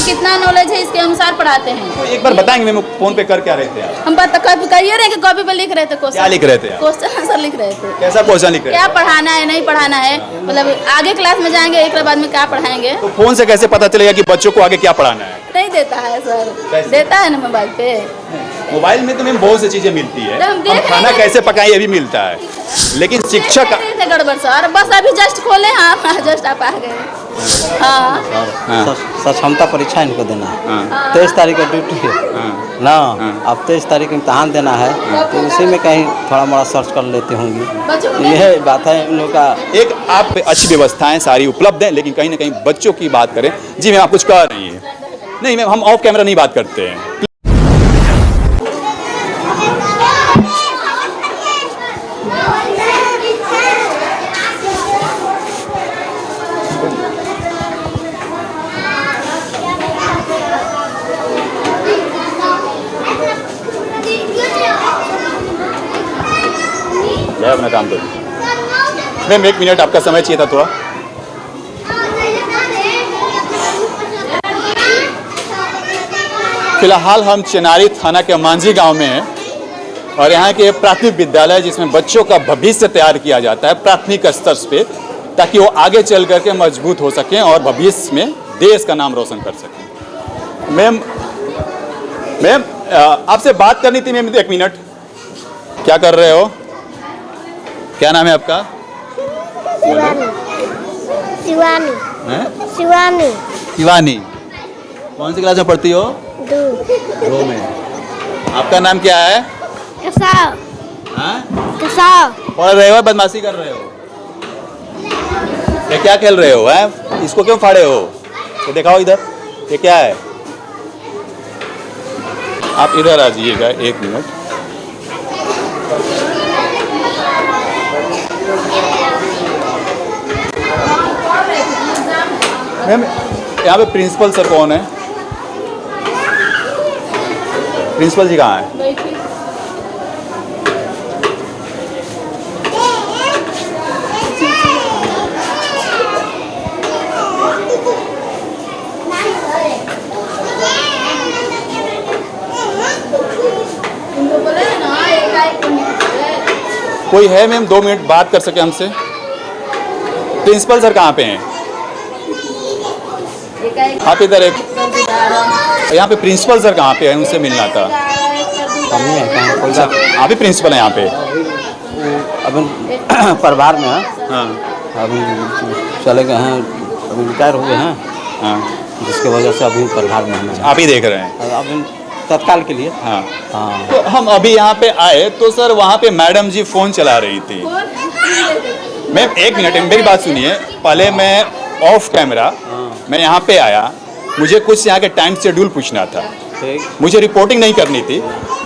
में कितना नॉलेज है इसके अनुसार पढ़ाते हैं। तो एक बार बताएंगे मैम, फोन पे कर क्या रहे थे आप? हम कहिए रहे कि कॉपी पे लिख रहे थे क्वेश्चन। क्या लिख रहे थे? क्वेश्चन आंसर लिख रहे थे। कैसा क्वेश्चन लिख रहे थे? क्या पढ़ाना है नहीं पढ़ाना है, मतलब आगे क्लास में जाएंगे एक बाद में क्या पढ़ाएंगे। तो फोन से कैसे पता चलेगा कि बच्चों को आगे क्या पढ़ाना है? नहीं देता है सर, देता है ना मोबाइल पे। मोबाइल में तो मैम बहुत सी चीजें मिलती है, हम खाना कैसे पकाएं ये भी मिलता है, लेकिन शिक्षक गड़बड़ सर, बस अभी जस्ट खोले हाँ, जस्ट आप आ गए। हाँ क्षमता परीक्षा इनको देना है, 23 तारीख का ड्यूटी है ना, अब 23 तारीख इम्तहान देना है, तो उसी में कहीं थोड़ा मोड़ा सर्च कर लेते होंगे। यह बात है इन लोग का। एक आप अच्छी व्यवस्थाएं सारी उपलब्ध हैं, लेकिन कहीं ना कहीं बच्चों की बात करें। जी मैम, आप कुछ कह रही हैं? नहीं मैम, हम ऑफ कैमरा नहीं बात करते हैं। अपना काम करो मैम, 1 मिनट आपका समय चाहिए था थोड़ा। फिलहाल हम चेनारी थाना के मांझी गांव में हैं और यहाँ के प्राथमिक विद्यालय जिसमें बच्चों का भविष्य तैयार किया जाता है प्राथमिक स्तर पे, ताकि वो आगे चल करके मजबूत हो सकें और भविष्य में देश का नाम रोशन कर सकें। मैम आपसे बात करनी थी मैम, 1 मिनट। क्या कर रहे हो? क्या नाम है आपका? शिवानी। शिवानी। शिवानी। कौन सी क्लास में पढ़ती हो? 2 में। आपका नाम क्या है? कसाव। कसाव। पढ़ रहे हो, बदमाशी कर रहे हो? ये क्या खेल रहे हो? हैं? इसको क्यों फाड़े हो? ये दिखाओ इधर, ये क्या है? आप इधर आ जाइएगा 1 मिनट। मैम यहाँ पे प्रिंसिपल सर कौन है? प्रिंसिपल जी कहाँ है? कोई है मैम 2 मिनट बात कर सके हमसे? प्रिंसिपल सर कहाँ पे हैं? आप इधर एक, यहाँ पे प्रिंसिपल सर कहाँ पे हैं? उनसे मिलना था। आप भी प्रिंसिपल हैं यहाँ पे? अभी परिवार में है। हाँ। अभी चले गए हैं, अभी रिटायर हो गए हैं। हाँ। जिसके वजह से अभी परिवार में हैं। आप ही देख रहे हैं? अभी तत्काल के लिए। हाँ। हाँ। तो हम अभी यहाँ पे आए तो सर वहाँ पे मैडम जी फ़ोन चला रही थी। मैम 1 मिनट मेरी बात सुनिए। पहले मैं ऑफ कैमरा मैं यहाँ पे आया, मुझे कुछ यहाँ के टाइम शेड्यूल पूछना था, मुझे रिपोर्टिंग नहीं करनी थी,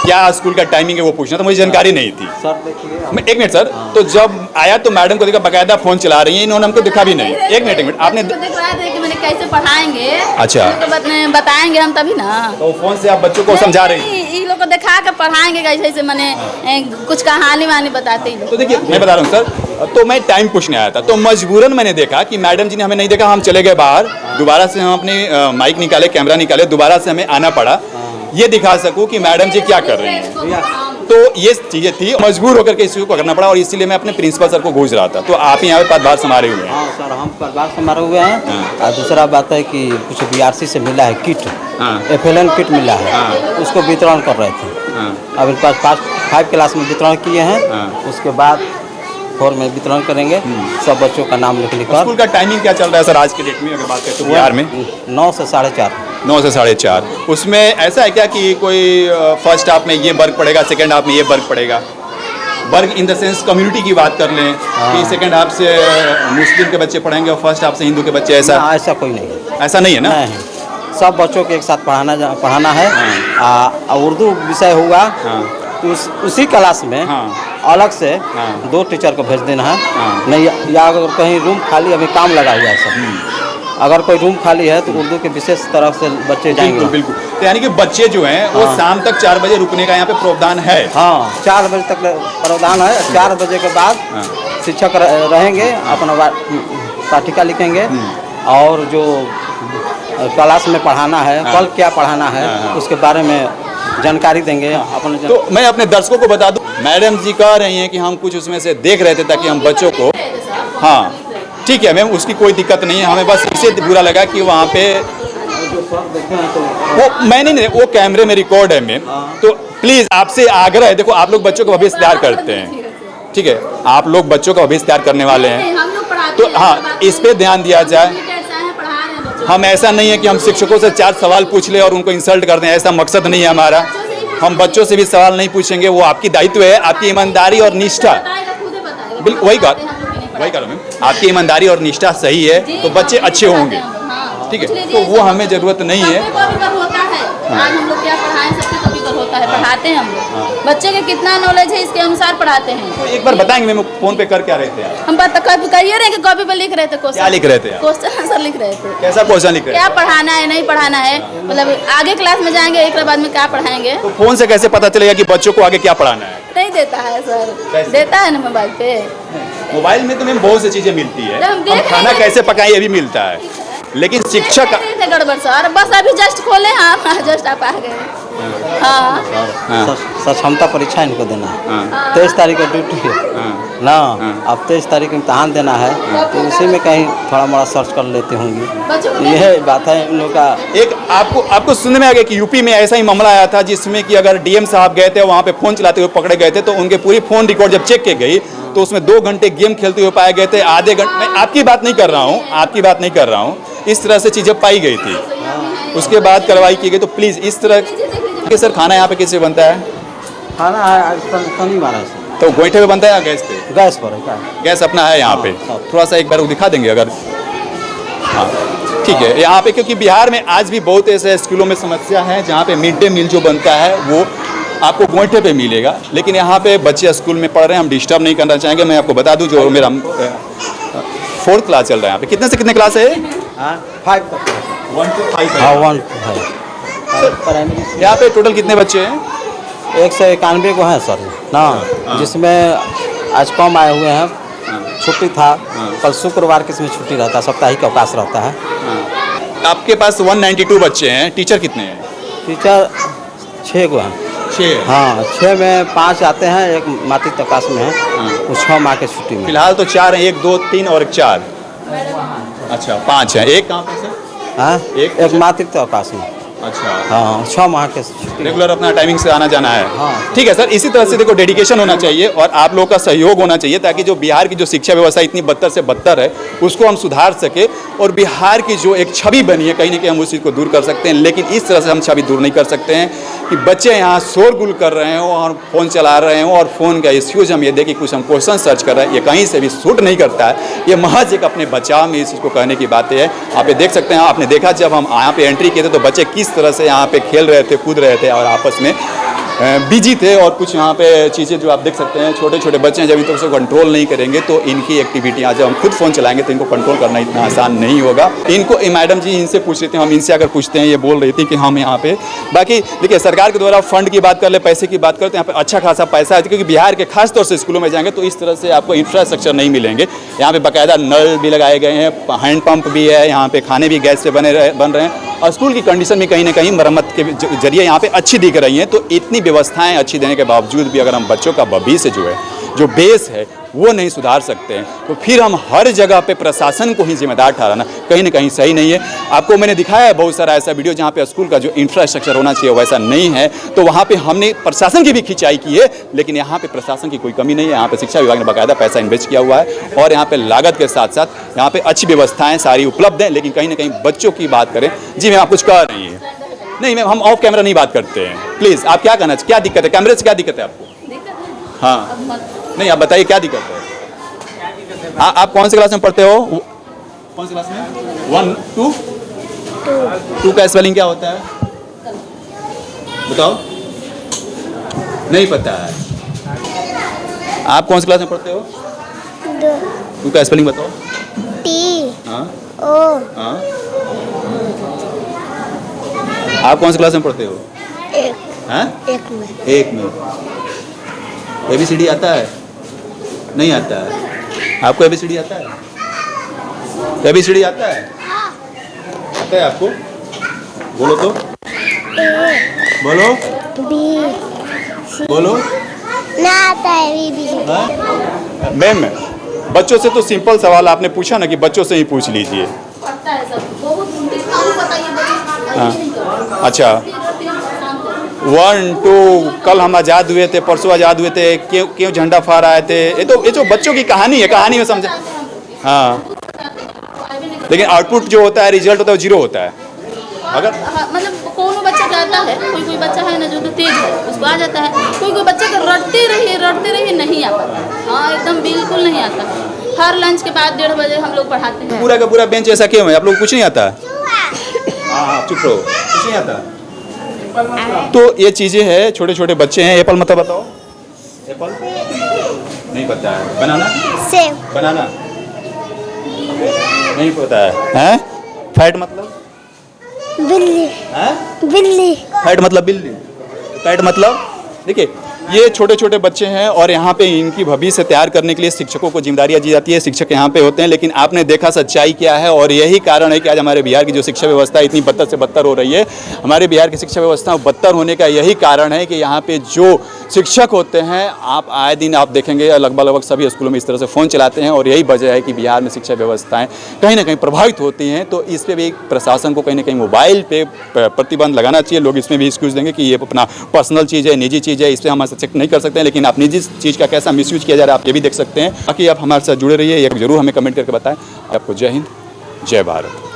क्या स्कूल का टाइमिंग है वो पूछना था, मुझे जानकारी नहीं थी। सर देखिए, मैं 1 मिनट सर। तो जब आया तो मैडम को देखा बाकायदा फ़ोन चला रही है, इन्होंने हमको दिखा भी नहीं। 1 मिनट आपने दिखवाया था कि मैंने कैसे पढ़ाएंगे। अच्छा, तो बताएंगे हम तभी ना। तो फ़ोन से आप बच्चों को समझा रही थी? इन लोग को दिखा कर पढ़ाएंगे कैसे, मैंने कुछ कहानी वानी बताते ही। तो देखिए मैं बता रहा हूँ सर, तो मैं टाइम पूछने आया था, तो मजबूरन मैंने देखा कि मैडम जी ने हमें नहीं देखा, हम चले गए बाहर। दोबारा से हम अपने माइक निकाले, कैमरा निकाले, दोबारा से हमें आना पड़ा ये दिखा सकूं कि मैडम जी क्या कर रही हैं। तो ये चीज़ें थी, मजबूर होकर के इसी को करना पड़ा और इसीलिए मैं अपने प्रिंसिपल सर को गूंज रहा था। तो आप यहाँ पे पदभार संभाले हुए हैं? हाँ सर, हम पदभार संभाले हुए हैं। और दूसरा बात है कि कुछ BRC से मिला है किट, FLN किट मिला है, उसको वितरण कर रहे थे। अभी पास 5 क्लास में वितरण किए हैं, उसके बाद 4 में वितरण करेंगे। सब बच्चों का नाम लिख कर। स्कूल का टाइमिंग क्या चल रहा है सर आज के डेट में, अगर बात करें तो बिहार में? 9 से 4:30। 9 से 4:30। उसमें ऐसा है क्या कि कोई फर्स्ट हाफ में ये वर्ग पड़ेगा, सेकंड हाफ में ये वर्ग पड़ेगा? वर्ग इन द सेंस कम्युनिटी की बात कर लें कि सेकंड हाफ से मुस्लिम के बच्चे पढ़ेंगे और फर्स्ट हाफ से हिंदू के बच्चे, ऐसा कोई नहीं है। ऐसा नहीं है ना? नहीं, सब बच्चों के एक साथ पढ़ाना है। उर्दू विषय होगा तो उसी क्लास में अलग से 2 टीचर को भेज देना है। नहीं या अगर कहीं रूम खाली, अभी काम लगा हुआ है सब, अगर कोई रूम खाली है तो उर्दू के विशेष तरफ से बच्चे जाएंगे। बिल्कुल। तो यानी कि बच्चे जो हैं वो शाम तक 4 बजे रुकने का यहाँ पे प्रावधान है? हाँ, 4 बजे तक प्रावधान है। 4 बजे के बाद शिक्षक रहेंगे, अपना पाठिका लिखेंगे और जो क्लास में पढ़ाना है, हाँ। कल क्या पढ़ाना है, हाँ। उसके बारे में जानकारी देंगे अपने तो मैं अपने दर्शकों को बता दूं, मैडम जी कह रही हैं कि हम कुछ उसमें से देख रहे थे ताकि हम बच्चों को, हाँ ठीक है मैम, उसकी कोई दिक्कत नहीं है, हमें बस इससे बुरा लगा कि वहाँ पे वो मैंने नहीं, वो कैमरे में रिकॉर्ड है मैम। तो प्लीज़ आपसे आग्रह है, देखो आप लोग बच्चों का भविष्य तैयार करते हैं, ठीक है, आप लोग बच्चों का भविष्य तैयार करने वाले हैं, हम लोग पढ़ाते तो हाँ इस पे ध्यान दिया जाए। पढ़ा रहे हैं बच्चों हम ऐसा नहीं है कि हम शिक्षकों से 4 सवाल पूछ ले और उनको इंसल्ट कर दें, ऐसा मकसद नहीं है हमारा। हम बच्चों से भी सवाल नहीं पूछेंगे, वो आपकी दायित्व है, आपकी ईमानदारी और निष्ठा, बिल्कुल वही करो मैम, आपकी ईमानदारी और निष्ठा सही है तो बच्चे अच्छे होंगे, ठीक है, तो वो हमें ज़रूरत नहीं है। होता है आज हम लोग क्या पढ़ाएं, सबके कभी कभी होता है, पढ़ाते हैं हम लोग, बच्चे के कितना नॉलेज है इसके अनुसार पढ़ाते हैं। तो एक बार बताएंगे मैम, फोन पे कर क्या रहे थे आप? हम कहिए रहे कि कॉपी पे लिख रहे थे क्वेश्चन। क्या लिख रहे थे आप? क्वेश्चन आंसर लिख रहे थे। कैसा क्वेश्चन लिख रहे क्या पढ़ाना है नहीं पढ़ाना है, मतलब आगे क्लास में जाएंगे एक बाद में क्या पढ़ाएंगे। तो फोन से कैसे पता चलेगा कि बच्चों को आगे क्या पढ़ाना है? नहीं देता है सर, कैसे? देता है ना मोबाइल पे। मोबाइल में तो मैम बहुत सी चीजें मिलती है, हम देख हम रहे खाना हैं। कैसे पकाएं ये भी मिलता है, लेकिन शिक्षक थे गड़बड़ सर, बस अभी जस्ट खोले हाँ जस्ट आप आ गए। हाँ हाँ। सक्षमता परीक्षा इनको देना है, हाँ। 23 तारीख का ड्यूटी है हाँ। ना, हाँ। अब 23 तारीख इम्तहान देना है, तो उसी में कहीं थोड़ा मोड़ा सर्च कर लेते होंगे, बच्चों को यह बात है इन लोग का। एक आपको सुनने में आ गया कि यूपी में ऐसा ही मामला आया था जिसमें कि अगर डीएम साहब गए थे वहाँ पे फोन चलाते हुए पकड़े गए थे, तो उनके पूरी फोन रिकॉर्ड जब चेक की गई तो उसमें 2 घंटे गेम खेलते हुए पाए गए थे, आधे घंटे, मैं आपकी बात नहीं कर रहा हूँ, आपकी बात नहीं कर रहा हूँ, इस तरह से चीज़ें पाई गई थी, उसके बाद कार्रवाई की गई। तो प्लीज़ इस तरह के सर खाना यहाँ पे किससे बनता है? खाना है आज शनिवार है सर। तो गोईठे पे बनता है या गैस पे? गैस पर है क्या? गैस अपना है यहाँ पे, हाँ। थोड़ा सा एक बार वो दिखा देंगे अगर, हाँ ठीक है यहाँ पे, क्योंकि बिहार में आज भी बहुत ऐसे स्कूलों में समस्या है जहाँ पे मिड डे मील जो बनता है वो आपको गोईठे पे मिलेगा, लेकिन यहाँ पे बच्चे स्कूल में पढ़ रहे हैं, हम डिस्टर्ब नहीं करना चाहेंगे। मैं आपको बता दूं जो मेरा 4th क्लास चल रहा है यहाँ पे, कितने से कितने क्लास है? 5 तक 1 to 5 हाँ है। 1 है प्राइमरी। यहाँ पे टोटल कितने बच्चे हैं? 191 को है सर ना, जिसमें आज कम आए हुए हैं, छुट्टी था, कल शुक्रवार के इसमें छुट्टी रहता है, साप्ताहिक अवकाश रहता है। आपके पास 192 बच्चे हैं, टीचर कितने हैं? टीचर 6 को हैं। 6। हाँ 6 में 5 आते हैं, एक मातृत्व अवकाश में है, वो 6 माह के छुट्टी में। फिलहाल तो 4 हैं, 1 2 3 और 4। अच्छा 5 है, एक कहाँ पे सर? हाँ एक मातृत्व अवकाश में। अच्छा हाँ 6 माह के छुट्टी। रेगुलर अपना टाइमिंग से आना जाना है। हाँ। ठीक है सर, इसी तरह से देखो डेडिकेशन होना चाहिए और आप लोगों का सहयोग होना चाहिए ताकि जो बिहार की जो शिक्षा व्यवस्था इतनी बदतर से बदतर है उसको हम सुधार सके और बिहार की जो एक छवि बनी है कहीं ना कहीं हम उस चीज़ को दूर कर सकते हैं। लेकिन इस तरह से हम छवि दूर नहीं कर सकते हैं कि बच्चे यहाँ शोरगुल कर रहे हो और फ़ोन चला रहे हो और फ़ोन का इश्यूज हम ये देखें कुछ हम क्वेश्चन सर्च कर रहे हैं, ये कहीं से भी सूट नहीं करता है। ये महज एक अपने बचाव में इस चीज़ को कहने की बातें है। आप ये देख सकते हैं, आपने देखा जब हम यहाँ पे एंट्री किए थे तो बच्चे किस तरह से यहाँ पे खेल रहे थे, कूद रहे थे और आपस में बिजी थे। और कुछ यहाँ पे चीज़ें जो आप देख सकते हैं, छोटे छोटे बच्चे हैं, जब इन तरह से कंट्रोल नहीं करेंगे तो इनकी एक्टिविटियाँ जब हम खुद फ़ोन चलाएंगे तो इनको कंट्रोल करना इतना आसान नहीं होगा। इनको मैडम जी इनसे पूछ लेते हैं, हम इनसे अगर पूछते हैं, ये बोल रही थी कि हम यहाँ पे बाकी देखिए सरकार के द्वारा फंड की बात कर ले, पैसे की बात करते हैं, यहाँ पे अच्छा खासा पैसा है क्योंकि बिहार के खास तौर से स्कूलों में जाएंगे तो इस तरह से आपको इंफ्रास्ट्रक्चर नहीं मिलेंगे। यहाँ पे बाकायदा नल भी लगाए गए हैं, हैंड पंप भी है, यहाँ पे खाने भी गैस से बन रहे हैं और स्कूल की कंडीशन भी कहीं ना कहीं मरम्मत के जरिए यहाँ पे अच्छी दिख रही हैं। तो इतनी व्यवस्थाएं अच्छी देने के बावजूद भी अगर हम बच्चों का भविष्य जो है, जो बेस है, वो नहीं सुधार सकते हैं तो फिर हम हर जगह पे प्रशासन को ही जिम्मेदार ठहराना कहीं ना कहीं सही नहीं है। आपको मैंने दिखाया है बहुत सारा ऐसा वीडियो जहाँ पे स्कूल का जो इंफ्रास्ट्रक्चर होना चाहिए वैसा नहीं है, तो वहाँ पे हमने प्रशासन की भी खिंचाई की है, लेकिन यहाँ पे प्रशासन की कोई कमी नहीं है। यहाँ पे शिक्षा विभाग ने बाकायदा पैसा इन्वेस्ट किया हुआ है और यहाँ पे लागत के साथ साथ यहाँ पे अच्छी व्यवस्थाएं सारी उपलब्ध हैं। लेकिन कहीं ना कहीं बच्चों की बात करें, जी मैम आप कुछ कह रही हैं? नहीं मैम, हम ऑफ कैमरा नहीं बात करते हैं, प्लीज़ आप क्या कहना, क्या दिक्कत है, कैमरे से क्या दिक्कत है आपको? हाँ नहीं आप बताइए क्या दिक्कत है? हाँ आप कौन से क्लास में पढ़ते हो? कौन से क्लास में? 1 2 का स्पेलिंग क्या होता है बताओ? नहीं पता है। आप कौन सी क्लास में पढ़ते हो? 2 का स्पेलिंग बताओ। T हाँ O हाँ। आप कौन सी क्लास में पढ़ते हो? 1 हाँ 1 में 1 में। ABCD आता है? नहीं आता है। आपको ABCD आता है? ABCD आता है? आता है आपको? बोलो तो, बोलो, बी बोलो। ना आता है बी मैम, बच्चों से तो सिंपल सवाल आपने पूछा ना, कि बच्चों से ही पूछ लीजिए। पढ़ता है सब, बहुत कितना भी बताइए बच्चे हाँ। नहीं करते। अच्छा, फिर शांत हो। 1 2 कल हम आज़ाद हुए थे, परसों आज़ाद हुए थे, क्यों क्यों झंडा फहराए थे, ये तो बच्चों की कहानी है, कहानी में समझा। हाँ, लेकिन आउटपुट जो होता है, रिजल्ट होता है, वो 0 होता है। अगर हाँ, मतलब कोनो बच्चा जाता है, कोई कोई बच्चा है ना जो तो तेज है, उसको आ जाता है। कोई कोई बच्चे को रटते रहिए नहीं आ पाता। हाँ, एकदम बिल्कुल नहीं आता। हर लंच के बाद 1:30 बजे हम लोग पढ़ाते हैं। पूरा का पूरा बेंच ऐसा क्यों है? आप लोग को कुछ नहीं आता? हाँ, चुप रहो, कुछ नहीं आता। तो ये चीज़ें हैं, छोटे छोटे बच्चे हैं। एप्पल मतलब बताओ, एप्पल नहीं पता है। बनाना, सेब बनाना नहीं पता है। हैं? फैट मतलब? बिल्ली हैं? बिल्ली फैट मतलब बिल्ली। फैट मतलब, देखिए ये छोटे छोटे बच्चे हैं और यहाँ पे इनकी भविष्य तैयार करने के लिए शिक्षकों को जिम्मेदारियाँ दी जाती है। शिक्षक यहाँ पे होते हैं, लेकिन आपने देखा सच्चाई क्या है, और यही कारण है कि आज हमारे बिहार की जो शिक्षा व्यवस्था इतनी बदतर से बदतर हो रही है। हमारे बिहार की शिक्षा व्यवस्था बदतर होने का यही कारण है कि यहाँ पे जो शिक्षक होते हैं, आप आए दिन आप देखेंगे लगभग सभी स्कूलों में इस तरह से फ़ोन चलाते हैं, और यही वजह है कि बिहार में शिक्षा व्यवस्थाएं कहीं ना कहीं प्रभावित होती हैं। तो इस पर भी प्रशासन को कहीं ना कहीं मोबाइल पे प्रतिबंध लगाना चाहिए। लोग इसमें भी एक्सक्यूज़ देंगे कि ये अपना पर्सनल चीज़ है, निजी चीज़ है, इस पर हम चेक नहीं कर सकते हैं, लेकिन आप निजी चीज़ का कैसा मिसयूज किया जा रहा है आप ये भी देख सकते हैं। बाकी आप हमारे साथ जुड़े रहिए, ये जरूर हमें कमेंट करके बताएं। आपको जय हिंद, जय भारत।